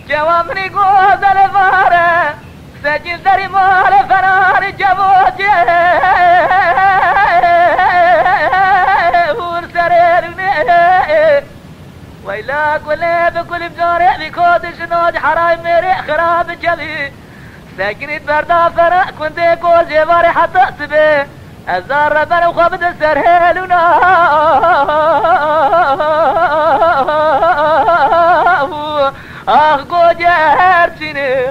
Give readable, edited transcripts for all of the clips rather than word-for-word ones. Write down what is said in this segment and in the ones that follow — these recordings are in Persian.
جوامني قوز الفارة سجل دري مال فرار جبوتي ورسريرني ويلاك ولا بكل بجاري بكود شنود حرايم ميري خراب جبي ساكنت بردا فرا كنت كل جباري حتى سبي الزار ربنا وخبد السرهلونا آخ قود يهرتيني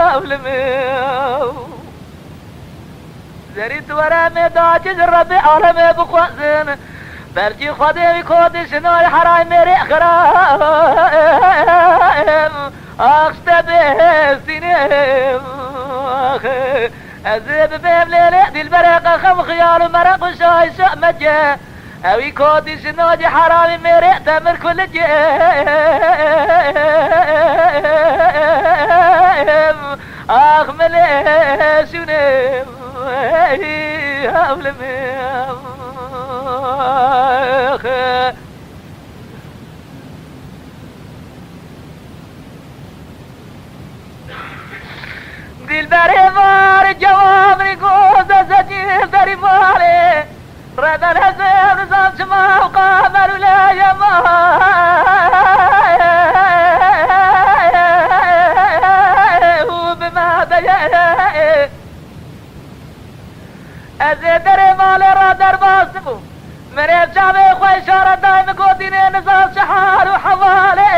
هولمي زريت ورا مداجز الربي عالمي بخوزن برجي خدي بكود شنوي حراي ميري خرام آخ اشتبهتيني أزيب بيب ليلي دي البرق خم خيال مرق وشاي شأمجة اوي كودي شنودي حرامي ميري تمر كل جيم اخ ملي شونيم هولمي دل بري مار جواب ريقوز سجيل دري ماري ردا الهزيم نظام شما وقامر ولا يما وبما بيا ازيد دري مالي رادر باسمو مريب شعبي خوي شارة دايم قوديني نظام شحال وحوالي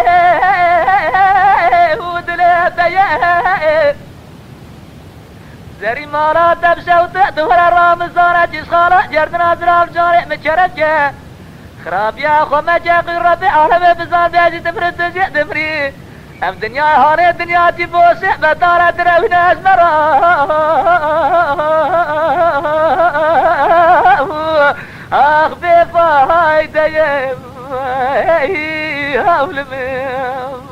ودلي بيا زري مالا تبشا وتأدور الرامزانة جسخالة جردنا زراب جاري مجرجة خراب يا خو مجاقي ربي عالمي بزان بيجي تفرد تجي دمري ام دنيا هاني دنيا تبوسي بدارة دروين ازمرا اخ بفايدة يم هولمي